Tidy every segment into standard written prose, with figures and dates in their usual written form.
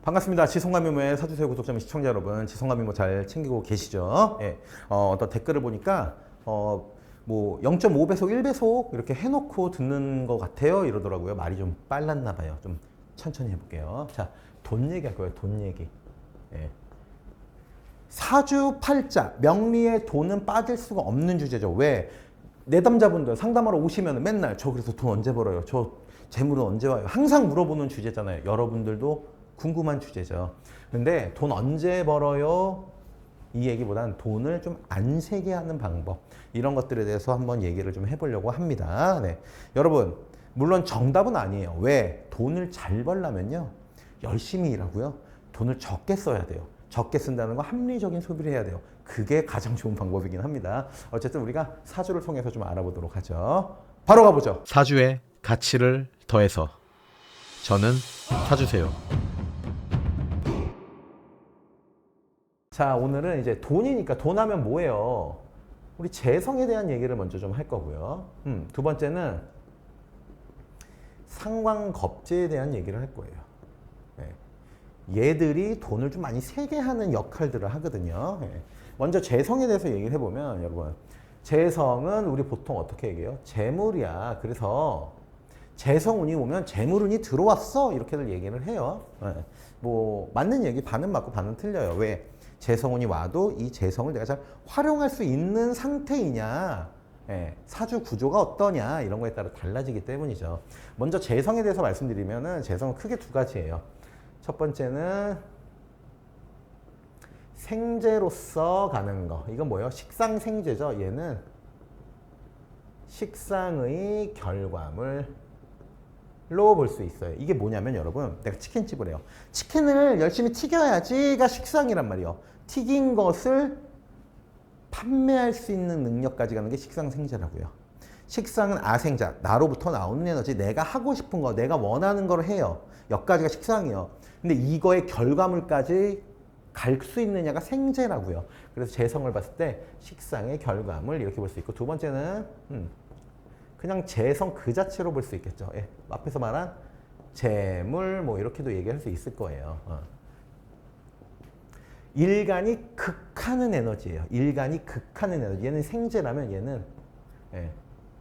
반갑습니다. 지성가미모의 사주세요 구독자 및 시청자 여러분, 지성가미모 잘 챙기고 계시죠? 예. 어떤 댓글을 보니까 뭐 0.5배속, 1배속 이렇게 해놓고 듣는 것 같아요 이러더라고요. 말이 좀 빨랐나 봐요. 좀 천천히 해볼게요. 자, 돈 얘기할 거예요. 돈 얘기. 예. 사주팔자, 명리에 돈은 빠질 수가 없는 주제죠. 왜? 내담자분들 상담하러 오시면 맨날 저 그래서 돈 언제 벌어요? 저 재물은 언제 와요? 항상 물어보는 주제잖아요. 여러분들도 궁금한 주제죠. 근데 돈 언제 벌어요? 이 얘기보다는 돈을 좀 안 세게 하는 방법, 이런 것들에 대해서 한번 얘기를 좀 해보려고 합니다. 네. 여러분, 물론 정답은 아니에요. 왜? 돈을 잘 벌려면요, 열심히 일하고요, 돈을 적게 써야 돼요. 적게 쓴다는 건 합리적인 소비를 해야 돼요. 그게 가장 좋은 방법이긴 합니다. 어쨌든 우리가 사주를 통해서 좀 알아보도록 하죠. 바로 가보죠. 사주의 가치를 더해서 저는 사주세요. 자, 오늘은 이제 돈이니까, 돈 하면 뭐예요? 우리 재성에 대한 얘기를 먼저 좀 할 거고요. 두 번째는 상관겁제에 대한 얘기를 할 거예요. 네. 얘들이 돈을 좀 많이 세게 하는 역할들을 하거든요. 네. 먼저 재성에 대해서 얘기를 해보면, 여러분, 재성은 우리 보통 어떻게 얘기해요? 재물이야. 그래서 재성운이 오면 재물운이 들어왔어, 이렇게들 얘기를 해요. 네. 뭐 맞는 얘기 반은 맞고 반은 틀려요. 왜? 재성운이 와도 이 재성을 내가 잘 활용할 수 있는 상태이냐, 예, 사주 구조가 어떠냐, 이런 거에 따라 달라지기 때문이죠. 먼저 재성에 대해서 말씀드리면은, 재성은 크게 두 가지예요. 첫 번째는 생재로서 가는 거. 이건 뭐예요? 식상생재죠. 얘는 식상의 결과물로 볼 수 있어요. 이게 뭐냐면, 여러분, 내가 치킨집을 해요. 치킨을 열심히 튀겨야지가 식상이란 말이에요. 튀긴 것을 판매할 수 있는 능력까지 가는 게 식상생재라고요. 식상은 아생자, 나로부터 나오는 에너지, 내가 하고 싶은 거, 내가 원하는 걸 해요. 여기까지가 식상이에요. 근데 이거의 결과물까지 갈 수 있느냐가 생재라고요. 그래서 재성을 봤을 때 식상의 결과물, 이렇게 볼 수 있고, 두 번째는 그냥 재성 그 자체로 볼 수 있겠죠. 예, 앞에서 말한 재물, 뭐 이렇게도 얘기할 수 있을 거예요. 일간이 극하는 에너지예요. 일간이 극하는 에너지. 얘는 생재라면 얘는, 예,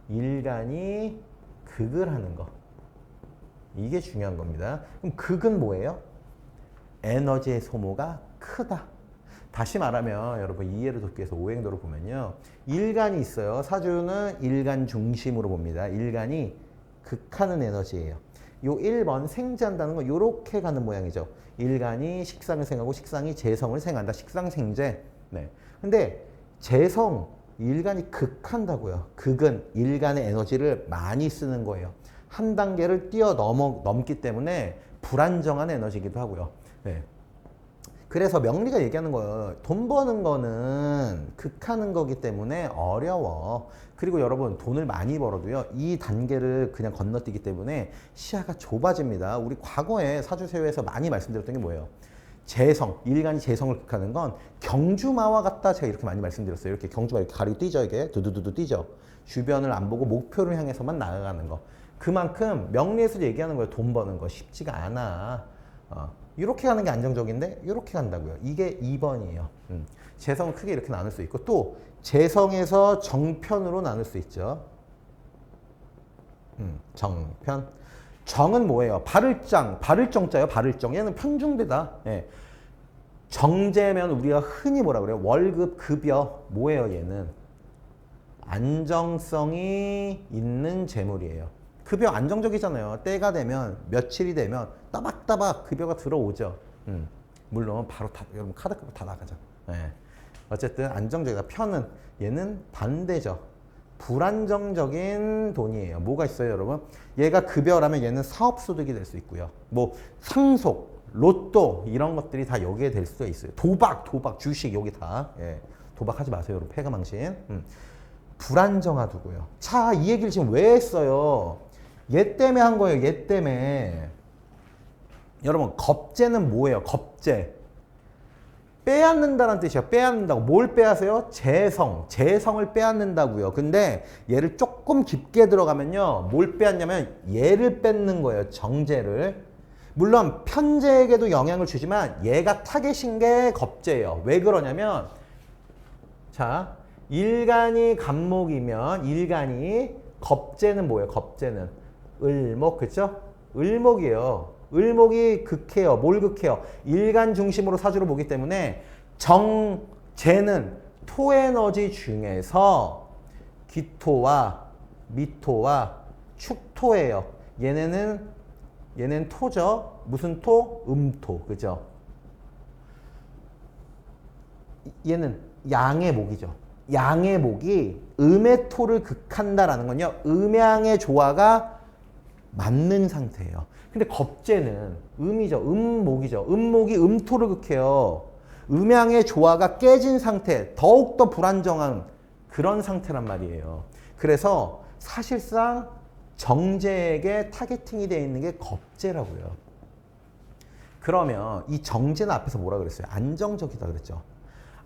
일간이 극을 하는 거. 이게 중요한 겁니다. 그럼 극은 뭐예요? 에너지의 소모가 크다. 다시 말하면, 여러분, 이해를 돕기 위해서 오행도를 보면요, 일간이 있어요. 사주는 일간 중심으로 봅니다. 일간이 극하는 에너지예요. 요 1번 생재한다는 건 요렇게 가는 모양이죠. 일간이 식상을 생하고 식상이 재성을 생한다. 식상생재. 네. 근데 재성, 일간이 극한다고요. 극은 일간의 에너지를 많이 쓰는 거예요. 한 단계를 넘기 때문에 불안정한 에너지이기도 하고요. 네. 그래서 명리가 얘기하는 거예요. 돈 버는 거는 극하는 거기 때문에 어려워. 그리고 여러분, 돈을 많이 벌어도요, 이 단계를 그냥 건너뛰기 때문에 시야가 좁아집니다. 우리 과거에 사주세요에서 많이 말씀드렸던 게 뭐예요? 재성, 일간이 재성을 극하는 건 경주마와 같다, 제가 이렇게 많이 말씀드렸어요. 이렇게 경주마 이렇게 가리고 뛰죠. 이게 두두두두 뛰죠. 주변을 안 보고 목표를 향해서만 나아가는 거. 그만큼 명리에서 얘기하는 거예요. 돈 버는 거 쉽지가 않아. 이렇게 가는 게 안정적인데 이렇게 간다고요. 이게 2번이에요. 재성은 크게 이렇게 나눌 수 있고, 또 재성에서 정편으로 나눌 수 있죠. 정편. 정은 뭐예요? 발을장, 발을정자예요. 발을정. 얘는 편중되다. 예. 정제면 우리가 흔히 뭐라 그래요? 월급, 급여. 뭐예요? 얘는 안정성이 있는 재물이에요. 급여 안정적이잖아요. 때가 되면, 며칠이 되면 따박따박 급여가 들어오죠. 물론 바로 다, 여러분 카드값 다 나가죠. 네. 어쨌든 안정적이다. 편은, 얘는 반대죠. 불안정적인 돈이에요. 뭐가 있어요, 여러분? 얘가 급여라면 얘는 사업소득이 될 수 있고요. 뭐 상속, 로또, 이런 것들이 다 여기에 될 수가 있어요. 도박, 주식, 여기 다. 예. 도박하지 마세요, 여러분. 패가망신. 불안정하다고요. 자, 이 얘기를 지금 왜 했어요? 얘 때문에 한 거예요. 얘 때문에. 여러분, 겁재는 뭐예요? 겁재. 빼앗는다는 뜻이에요. 빼앗는다고. 뭘 빼앗아요? 재성을 빼앗는다고요. 근데 얘를 조금 깊게 들어가면요, 뭘 빼앗냐면 얘를 뺏는 거예요. 정재를. 물론 편제에게도 영향을 주지만 얘가 타겟인 게 겁제예요. 왜 그러냐면 자, 일간이 간목이면 일간이 겁제는 뭐예요? 겁제는 을목, 그쵸? 을목이에요. 을목이 극해요. 뭘 극해요? 일간 중심으로 사주를 보기 때문에 정제는 토에너지 중에서 기토와 미토와 축토예요. 얘는 토죠. 무슨 토? 음토. 그죠? 얘는 양의 목이죠. 양의 목이 음의 토를 극한다라는 건요. 음양의 조화가 맞는 상태예요. 근데 겁제는 음이죠. 음목이죠. 음목이 음토를 극해요. 음양의 조화가 깨진 상태, 더욱더 불안정한 그런 상태란 말이에요. 그래서 사실상 정제에게 타겟팅이 되어 있는 게 겁제라고요. 그러면 이 정제는 앞에서 뭐라 그랬어요? 안정적이다 그랬죠.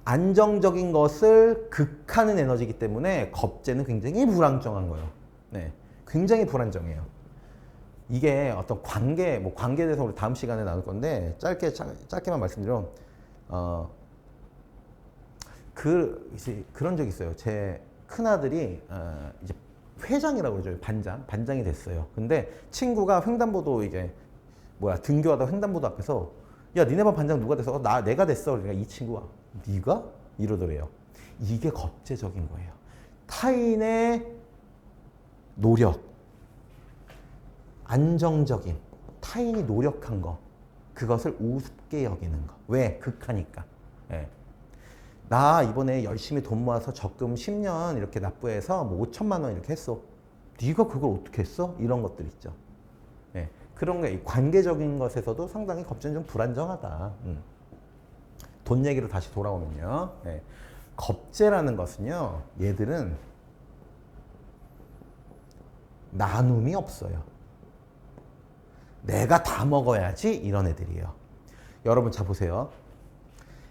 안정적인 것을 극하는 에너지이기 때문에 겁제는 굉장히 불안정한 거예요. 네, 굉장히 불안정해요. 이게 어떤 관계, 뭐 관계에 대해서 우리 다음 시간에 나눌 건데 짧게만 말씀드리면 이제 그런 적이 있어요. 제 큰 아들이 이제 회장이라고 그러죠. 반장이 됐어요. 근데 친구가 횡단보도 이게 등교하다 횡단보도 앞에서 야, 니네 반 반장 누가 됐어? 내가 됐어. 그러니까 이 친구가 네가? 이러더래요. 이게 겁제적인 거예요. 타인의 노력, 안정적인 타인이 노력한 거, 그것을 우습게 여기는 거. 왜? 극하니까. 예. 나 이번에 열심히 돈 모아서 적금 10년 이렇게 납부해서 뭐 5천만 원 이렇게 했어. 네가 그걸 어떻게 했어? 이런 것들 있죠. 예. 그런 게 관계적인 것에서도 상당히 겁제는 좀 불안정하다. 돈 얘기로 다시 돌아오면요. 예. 겁제라는 것은요. 얘들은 나눔이 없어요. 내가 다 먹어야지 이런 애들이에요. 여러분 자 보세요.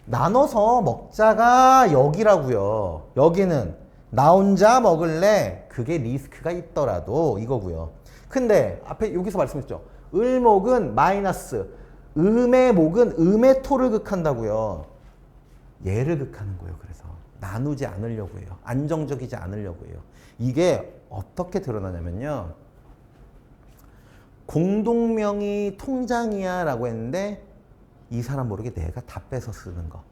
나눠서 먹자가 여기라고요. 여기는 나 혼자 먹을래. 그게 리스크가 있더라도 이거고요. 근데 앞에 여기서 말씀했죠. 을목은 마이너스, 음의 목은 음의 토를 극한다고요. 얘를 극하는 거예요. 그래서 나누지 않으려고 해요. 안정적이지 않으려고 해요. 이게 어떻게 드러나냐면요. 공동명의 통장이야 라고 했는데 이 사람 모르게 내가 다 뺏어 쓰는 거.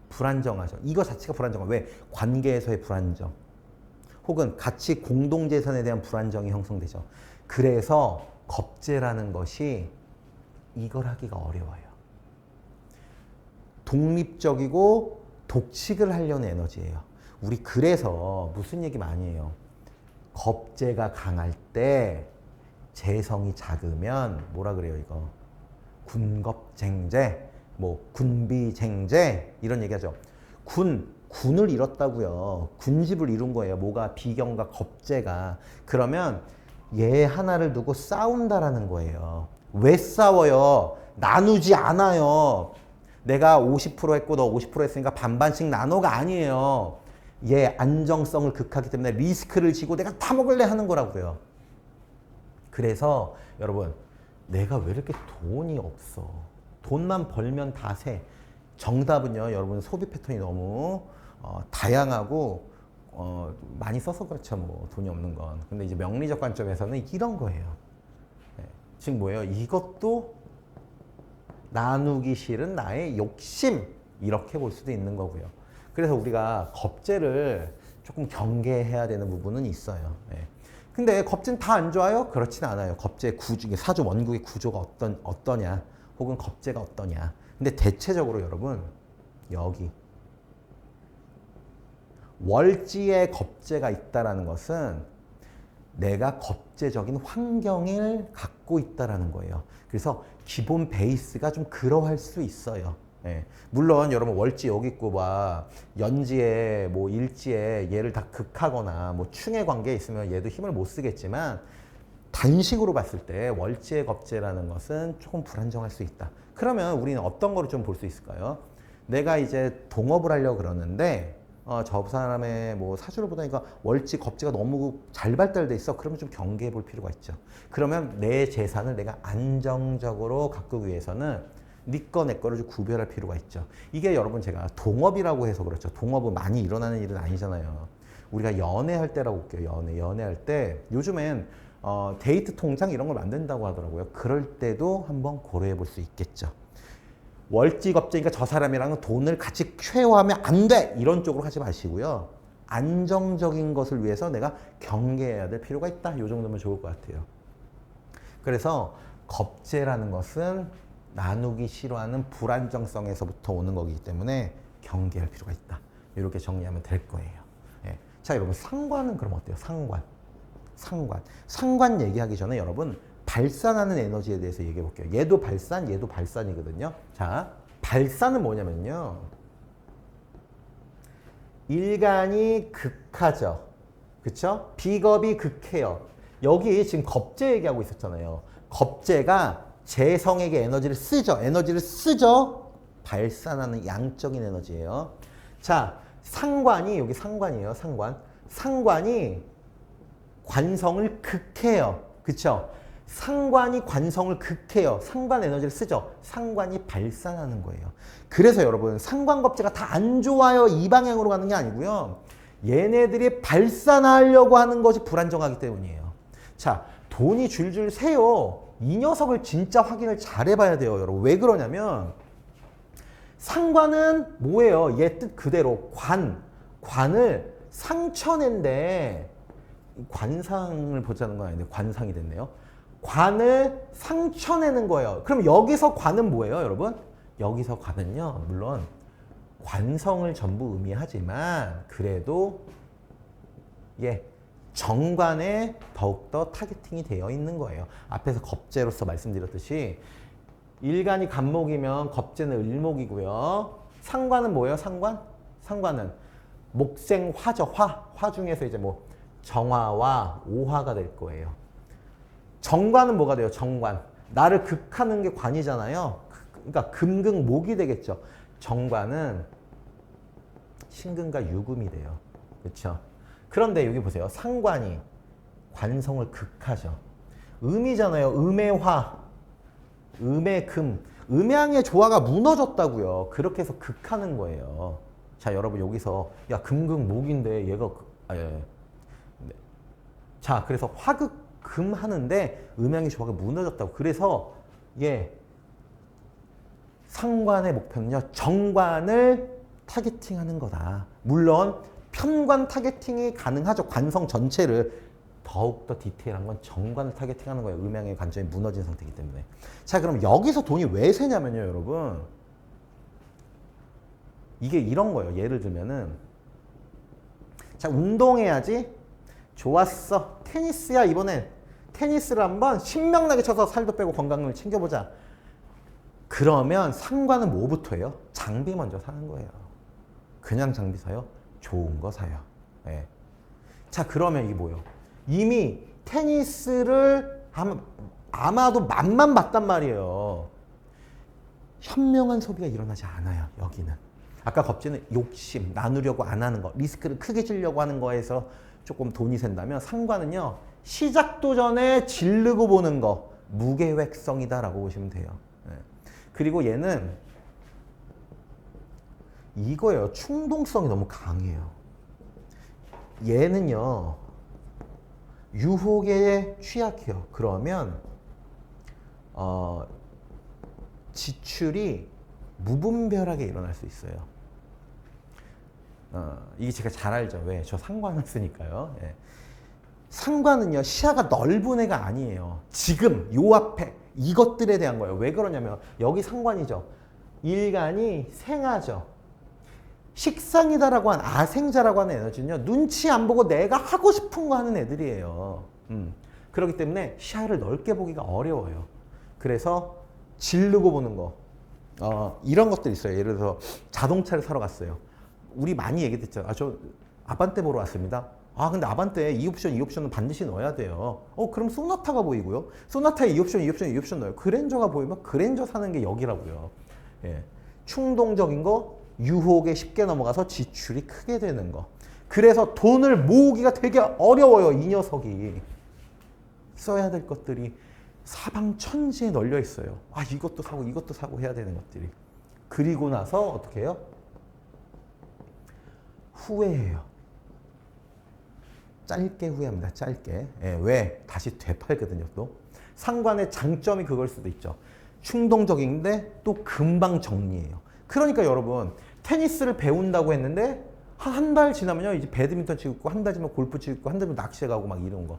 불안정하죠. 이거 자체가 불안정한. 왜? 관계에서의 불안정. 혹은 같이 공동재산에 대한 불안정이 형성되죠. 그래서 겁제라는 것이 이걸 하기가 어려워요. 독립적이고 독식을 하려는 에너지예요. 우리 그래서 무슨 얘기 많이 해요. 겁제가 강할 때 재성이 작으면 뭐라 그래요 이거. 군겁쟁제, 뭐 군비쟁제 이런 얘기하죠. 군을 잃었다고요. 군집을 이룬 거예요. 뭐가 비경과 겁제가. 그러면 얘 하나를 두고 싸운다라는 거예요. 왜 싸워요? 나누지 않아요. 내가 50% 했고 너 50% 했으니까 반반씩 나눠가 아니에요. 얘 안정성을 극하기 때문에 리스크를 지고 내가 다 먹을래 하는 거라고요. 그래서 여러분 내가 왜 이렇게 돈이 없어? 돈만 벌면 다 새. 정답은요, 여러분 소비 패턴이 너무 다양하고 많이 써서 그렇죠, 뭐 돈이 없는 건. 근데 이제 명리적 관점에서는 이런 거예요. 네. 지금 뭐예요? 이것도 나누기 싫은 나의 욕심 이렇게 볼 수도 있는 거고요. 그래서 우리가 겁제를 조금 경계해야 되는 부분은 있어요. 네. 근데 겁제는 다 안 좋아요? 그렇진 않아요. 겁제 구조, 사주 원국의 구조가 어떠냐, 혹은 겁제가 어떠냐. 근데 대체적으로 여러분 여기 월지에 겁제가 있다라는 것은 내가 겁제적인 환경을 갖고 있다라는 거예요. 그래서 기본 베이스가 좀 그러할 수 있어요. 예. 물론 여러분 월지 여기 있고 막 연지에 뭐 일지에 얘를 다 극하거나 뭐 충의 관계에 있으면 얘도 힘을 못 쓰겠지만 단식으로 봤을 때 월지의 겁제라는 것은 조금 불안정할 수 있다. 그러면 우리는 어떤 거를 좀 볼 수 있을까요? 내가 이제 동업을 하려고 그러는데 저 사람의 뭐 사주를 보다니까 월지 겁지가 너무 잘 발달돼 있어. 그러면 좀 경계해 볼 필요가 있죠. 그러면 내 재산을 내가 안정적으로 가꾸기 위해서는 네 거 내 거를 좀 구별할 필요가 있죠. 이게 여러분 제가 동업이라고 해서 그렇죠. 동업은 많이 일어나는 일은 아니잖아요. 우리가 연애할 때라고 볼게요. 연애할 때 요즘엔 데이트 통장 이런 걸 만든다고 하더라고요. 그럴 때도 한번 고려해 볼 수 있겠죠. 월지겁제니까 저 사람이랑은 돈을 같이 쉐어하면 안 돼! 이런 쪽으로 하지 마시고요. 안정적인 것을 위해서 내가 경계해야 될 필요가 있다. 이 정도면 좋을 것 같아요. 그래서 겁제라는 것은 나누기 싫어하는 불안정성에서부터 오는 거기 때문에 경계할 필요가 있다. 이렇게 정리하면 될 거예요. 예. 자, 여러분 상관은 그럼 어때요? 상관 얘기하기 전에 여러분 발산하는 에너지에 대해서 얘기해 볼게요. 얘도 발산이거든요. 자, 발산은 뭐냐면요. 일간이 극하죠. 그쵸? 비겁이 극해요. 여기 지금 겁제 얘기하고 있었잖아요. 겁제가 재성에게 에너지를 쓰죠. 발산하는 양적인 에너지예요. 자, 상관이 여기 상관이에요. 상관이 관성을 극해요. 그쵸? 상관이 관성을 극해요. 상관 에너지를 쓰죠. 상관이 발산하는 거예요. 그래서 여러분 상관겁제가 다 안 좋아요. 이 방향으로 가는 게 아니고요. 얘네들이 발산하려고 하는 것이 불안정하기 때문이에요. 자, 돈이 줄줄 새요. 이 녀석을 진짜 확인을 잘 해봐야 돼요. 여러분 왜 그러냐면 상관은 뭐예요? 얘 뜻 그대로 관을 상처낸데 관상을 보자는 건 아닌데 관상이 됐네요. 관을 상처내는 거예요. 그럼 여기서 관은 뭐예요, 여러분? 여기서 관은요, 물론 관성을 전부 의미하지만 그래도 정관에 더욱더 타겟팅이 되어 있는 거예요. 앞에서 겁제로서 말씀드렸듯이 일간이 간목이면 겁제는 을목이고요. 상관은 뭐예요, 상관은 목생화죠. 화 중에서 이제 뭐 정화와 오화가 될 거예요. 정관은 뭐가 돼요? 정관. 나를 극하는 게 관이잖아요. 그러니까 금극목이 되겠죠. 정관은 신금과 유금이 돼요. 그렇죠? 그런데 여기 보세요. 상관이 관성을 극하죠. 음이잖아요. 음의 화, 음의 금. 음양의 조화가 무너졌다고요. 그렇게 해서 극하는 거예요. 자, 여러분 여기서 야 금극목인데 얘가 네. 자, 그래서 화극 금 하는데 음양의 조화가 무너졌다고. 그래서 상관의 목표는요. 정관을 타겟팅하는 거다. 물론 편관 타겟팅이 가능하죠. 관성 전체를. 더욱더 디테일한 건 정관을 타겟팅하는 거예요. 음양의 관점이 무너진 상태이기 때문에. 자, 그럼 여기서 돈이 왜 새냐면요, 여러분. 이게 이런 거예요. 예를 들면은 자, 운동해야지. 좋았어. 테니스야. 이번엔 테니스를 한번 신명나게 쳐서 살도 빼고 건강을 챙겨보자. 그러면 상관은 뭐부터 해요? 장비 먼저 사는 거예요. 그냥 장비 사요? 좋은 거 사요. 네. 자, 그러면 이게 뭐예요? 이미 테니스를 아마도 맛만 봤단 말이에요. 현명한 소비가 일어나지 않아요. 여기는. 아까 겁제는 욕심, 나누려고 안 하는 거, 리스크를 크게 지려고 하는 거에서 조금 돈이 샌다면 상관은요. 시작도 전에 지르고 보는 거, 무계획성이다라고 보시면 돼요. 네. 그리고 얘는 이거예요. 충동성이 너무 강해요. 얘는요. 유혹에 취약해요. 그러면 지출이 무분별하게 일어날 수 있어요. 이게 제가 잘 알죠. 왜? 저 상관을 쓰니까요. 예. 상관은요. 시야가 넓은 애가 아니에요. 지금 요 앞에 이것들에 대한 거예요. 왜 그러냐면 여기 상관이죠. 일간이 생하죠. 식상이다라고 한 아생자라고 하는 에너지는요. 눈치 안 보고 내가 하고 싶은 거 하는 애들이에요. 그렇기 때문에 시야를 넓게 보기가 어려워요. 그래서 지르고 보는 거. 이런 것들이 있어요. 예를 들어서 자동차를 사러 갔어요. 우리 많이 얘기했죠. 저 아반떼 보러 왔습니다. 근데 아반떼 이 옵션은 반드시 넣어야 돼요. 그럼 소나타가 보이고요. 소나타에 이 옵션 넣어요. 그랜저가 보이면 그랜저 사는 게 여기라고요. 예. 충동적인 거 유혹에 쉽게 넘어가서 지출이 크게 되는 거. 그래서 돈을 모으기가 되게 어려워요. 이 녀석이. 써야 될 것들이 사방천지에 널려 있어요. 아, 이것도 사고 이것도 사고 해야 되는 것들이. 그리고 나서 어떻게 해요? 후회해요. 짧게 후회합니다. 짧게. 예, 왜? 다시 되팔거든요. 또 상관의 장점이 그걸 수도 있죠. 충동적인데 또 금방 정리해요. 그러니까 여러분 테니스를 배운다고 했는데 한 달 지나면요 이제 배드민턴 치고 있고, 한 달 지나면 골프 치고 있고, 한 달 지나면 낚시에 가고 막 이런 거.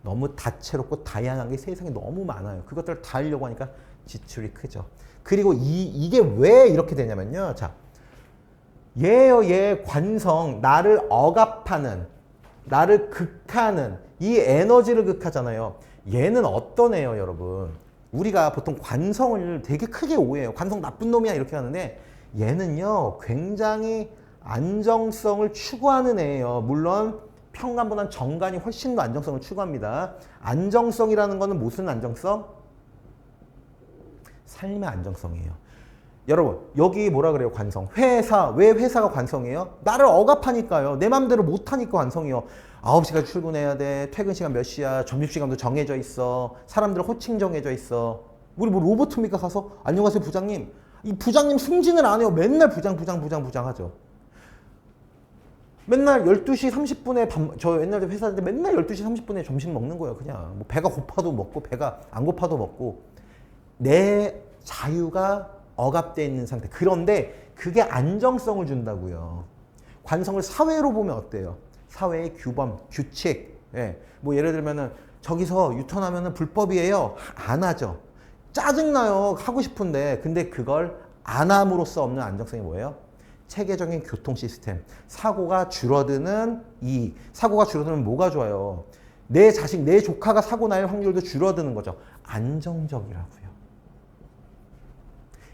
너무 다채롭고 다양한 게 세상에 너무 많아요. 그것들을 다 하려고 하니까 지출이 크죠. 그리고 이게 왜 이렇게 되냐면요. 자, 얘예요. 얘 관성, 나를 억압하는, 나를 극하는 이 에너지를 극하잖아요. 얘는 어떤 애예요, 여러분? 우리가 보통 관성을 되게 크게 오해해요. 관성 나쁜 놈이야 이렇게 하는데 얘는요 굉장히 안정성을 추구하는 애예요. 물론 평간보다는 정간이 훨씬 더 안정성을 추구합니다. 안정성이라는 거는 무슨 안정성? 삶의 안정성이에요. 여러분 여기 뭐라 그래요? 관성. 회사. 왜 회사가 관성이에요? 나를 억압하니까요. 내 맘대로 못하니까 관성이요. 9시까지 출근해야 돼. 퇴근 시간 몇 시야. 점심시간도 정해져 있어. 사람들 호칭 정해져 있어. 우리 뭐 로봇입니까? 가서 안녕하세요 부장님. 이 부장님 승진을 안 해요. 맨날 부장 하죠. 맨날 12시 30분에 저 옛날에 회사 때 맨날 12시 30분에 점심 먹는 거예요. 그냥 뭐 배가 고파도 먹고 배가 안 고파도 먹고. 내 자유가 억압되어 있는 상태. 그런데 그게 안정성을 준다고요. 관성을 사회로 보면 어때요? 사회의 규범, 규칙. 예. 뭐 예를 들면은 저기서 유턴하면은 불법이에요. 안 하죠. 짜증나요. 하고 싶은데. 근데 그걸 안 함으로써 없는 안정성이 뭐예요? 체계적인 교통 시스템. 사고가 줄어드는 이익. 사고가 줄어들면 뭐가 좋아요? 내 자식, 내 조카가 사고 날 확률도 줄어드는 거죠. 안정적이라고요.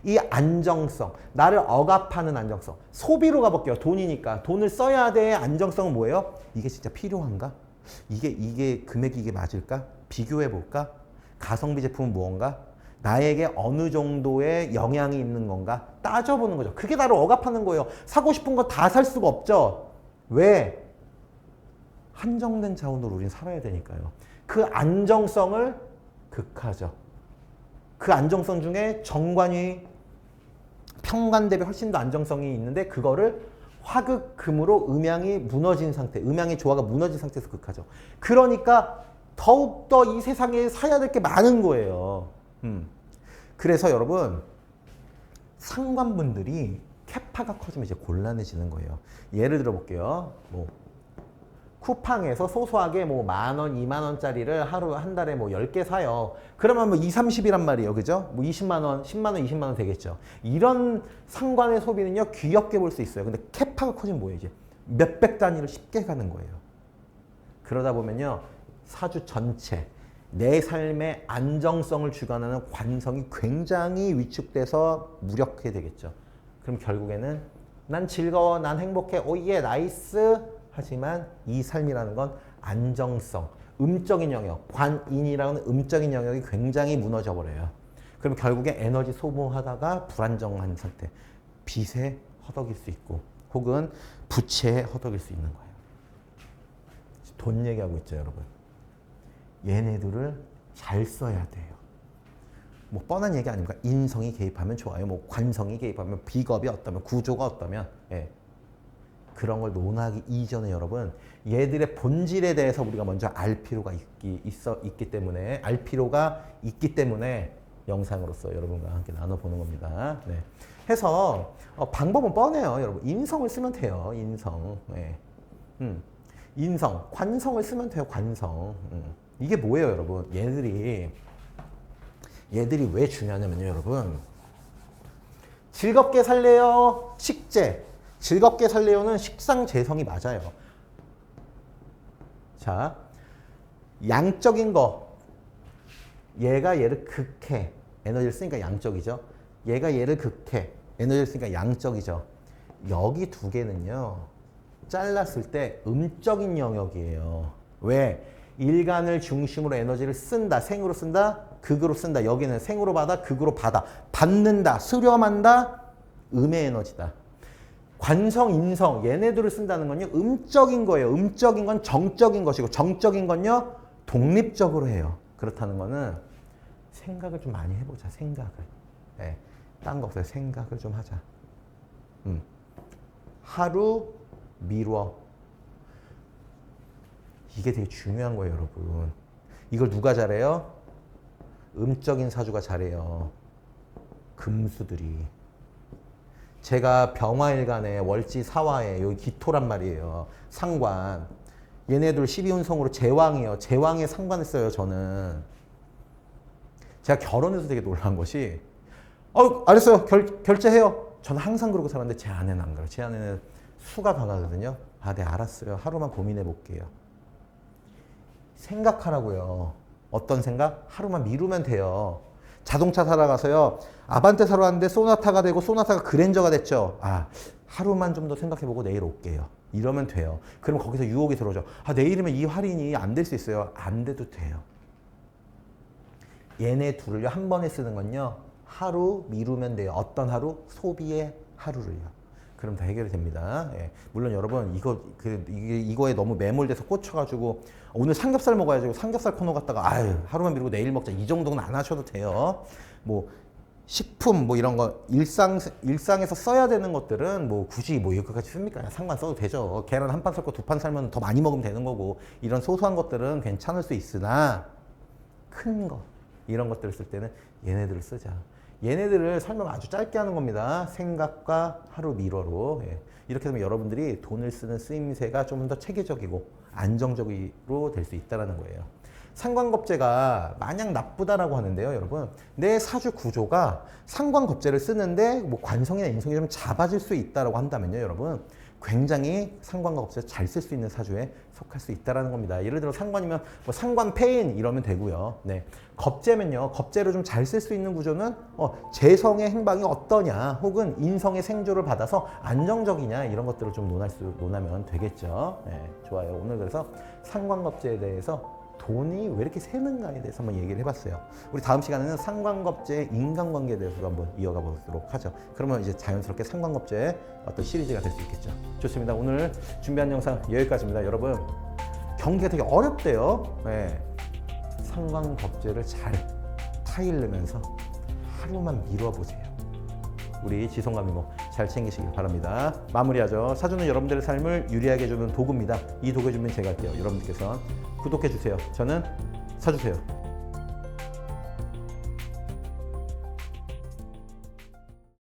이 안정성, 나를 억압하는 안정성. 소비로 가볼게요. 돈이니까. 돈을 써야 돼. 안정성은 뭐예요? 이게 진짜 필요한가? 이게 금액이 이게 맞을까? 비교해 볼까? 가성비 제품은 무언가? 나에게 어느 정도의 영향이 있는 건가? 따져보는 거죠. 그게 나를 억압하는 거예요. 사고 싶은 거 다 살 수가 없죠. 왜? 한정된 자원으로 우린 살아야 되니까요. 그 안정성을 극하죠. 그 안정성 중에 정관이 평관 대비 훨씬 더 안정성이 있는데 그거를 화극금으로 음양이 무너진 상태, 음양의 조화가 무너진 상태에서 극하죠. 그러니까 더욱더 이 세상에 사야 될 게 많은 거예요. 그래서 여러분 상관분들이 캐파가 커지면 이제 곤란해지는 거예요. 예를 들어 볼게요. 뭐 쿠팡에서 소소하게 뭐 10,000원, 20,000원짜리를 하루 한 달에 뭐 10개 사요. 그러면 뭐 2, 30이란 말이에요. 그죠? 뭐 20만 원, 10만 원, 20만 원 되겠죠. 이런 상관의 소비는요. 귀엽게 볼 수 있어요. 근데 캐파가 커지면 뭐예요? 이제 몇백 단위를 쉽게 가는 거예요. 그러다 보면요. 사주 전체 내 삶의 안정성을 주관하는 관성이 굉장히 위축돼서 무력하게 되겠죠. 그럼 결국에는 난 즐거워, 난 행복해, 오예, 나이스. 하지만 이 삶이라는 건 안정성, 음적인 영역, 관인이라는 음적인 영역이 굉장히 무너져 버려요. 그럼 결국에 에너지 소모하다가 불안정한 상태, 빚에 허덕일 수 있고 혹은 부채에 허덕일 수 있는 거예요. 돈 얘기하고 있죠, 여러분. 얘네들을 잘 써야 돼요. 뭐 뻔한 얘기 아닙니까? 인성이 개입하면 좋아요. 뭐 관성이 개입하면, 비겁이 어떠면, 구조가 어떠면, 예. 그런 걸 논하기 이전에 여러분 얘들의 본질에 대해서 우리가 먼저 알 필요가 있기 때문에 영상으로서 여러분과 함께 나눠보는 겁니다. 네. 해서 방법은 뻔해요. 여러분 인성을 쓰면 돼요. 인성. 네. 인성, 관성을 쓰면 돼요. 관성. 이게 뭐예요, 여러분? 얘들이 왜 중요하냐면요, 여러분. 즐겁게 살래요? 식재. 즐겁게 살래요는 식상재성이 맞아요. 자, 양적인 거. 얘가 얘를 극해. 에너지를 쓰니까 양적이죠. 얘가 얘를 극해. 에너지를 쓰니까 양적이죠. 여기 두 개는요. 잘랐을 때 음적인 영역이에요. 왜? 일간을 중심으로 에너지를 쓴다. 생으로 쓴다. 극으로 쓴다. 여기는 생으로 받아. 극으로 받아. 받는다. 수렴한다. 음의 에너지다. 관성, 인성 얘네들을 쓴다는 건요 음적인 거예요. 음적인 건 정적인 것이고 정적인 건요 독립적으로 해요. 그렇다는 거는 생각을 좀 많이 해보자. 생각을. 예, 딴 거 없어요. 생각을 좀 하자. 하루 미뤄. 이게 되게 중요한 거예요, 여러분. 이걸 누가 잘해요? 음적인 사주가 잘해요. 금수들이. 제가 병화일간에 월지 사화에 여기 기토란 말이에요. 상관. 얘네들 12운성으로 제왕이에요. 제왕에 상관을 써요, 저는. 제가 결혼해서 되게 놀란 것이 알았어요. 결제해요. 저는 항상 그러고 살았는데 제 아내는 안 그래요. 제 아내는 수가 강하거든요. 네, 알았어요. 하루만 고민해 볼게요. 생각하라고요. 어떤 생각? 하루만 미루면 돼요. 자동차 사러 가서요. 아반떼 사러 왔는데 소나타가 되고 소나타가 그랜저가 됐죠. 하루만 좀 더 생각해보고 내일 올게요. 이러면 돼요. 그럼 거기서 유혹이 들어오죠. 내일이면 이 할인이 안 될 수 있어요. 안 돼도 돼요. 얘네 둘을요. 한 번에 쓰는 건요. 하루 미루면 돼요. 어떤 하루? 소비의 하루를요. 그럼 다 해결이 됩니다. 예. 물론 여러분 이거에 너무 매몰돼서 꽂혀가지고 오늘 삼겹살 먹어야지 삼겹살 코너 갔다가 하루만 미루고 내일 먹자 이 정도는 안 하셔도 돼요. 뭐 식품 뭐 이런 거 일상에서 써야 되는 것들은 뭐 굳이 뭐 이거까지 씁니까? 그냥 상관 써도 되죠. 계란 한 판 삶고 두 판 삶으면 더 많이 먹으면 되는 거고 이런 소소한 것들은 괜찮을 수 있으나 큰 거 이런 것들을 쓸 때는 얘네들을 쓰자. 얘네들을 설명 아주 짧게 하는 겁니다. 생각과 하루 미뤄로. 예. 이렇게 되면 여러분들이 돈을 쓰는 쓰임새가 좀 더 체계적이고 안정적으로 될 수 있다는 거예요. 상관겁재가 마냥 나쁘다라고 하는데요, 여러분. 내 사주 구조가 상관겁재를 쓰는데 뭐 관성이나 인성이 좀 잡아질 수 있다라고 한다면요, 여러분. 굉장히 상관과 겁재를 잘 쓸 수 있는 사주에 속할 수 있다는 겁니다. 예를 들어 상관이면 뭐 상관 폐인 이러면 되고요. 네. 겁재면요. 겁재를 좀 잘 쓸 수 있는 구조는 재성의 행방이 어떠냐 혹은 인성의 생조를 받아서 안정적이냐 이런 것들을 좀 논하면 되겠죠. 네. 좋아요. 오늘 그래서 상관겁재에 대해서 돈이 왜 이렇게 새는가에 대해서 한번 얘기를 해봤어요. 우리 다음 시간에는 상관겁재의 인간관계에 대해서도 한번 이어가 보도록 하죠. 그러면 이제 자연스럽게 상관겁재의 어떤 시리즈가 될 수 있겠죠. 좋습니다. 오늘 준비한 영상 여기까지입니다. 여러분 경기가 되게 어렵대요. 네. 상관겁재를 잘 타일르면서 하루만 미뤄보세요. 우리 지성감이모 잘 챙기시길 바랍니다. 마무리하죠. 사주는 여러분들의 삶을 유리하게 해주는 도구입니다. 이 도구 해주면 제가 할게요. 여러분들께서 구독해주세요. 저는 사주세요.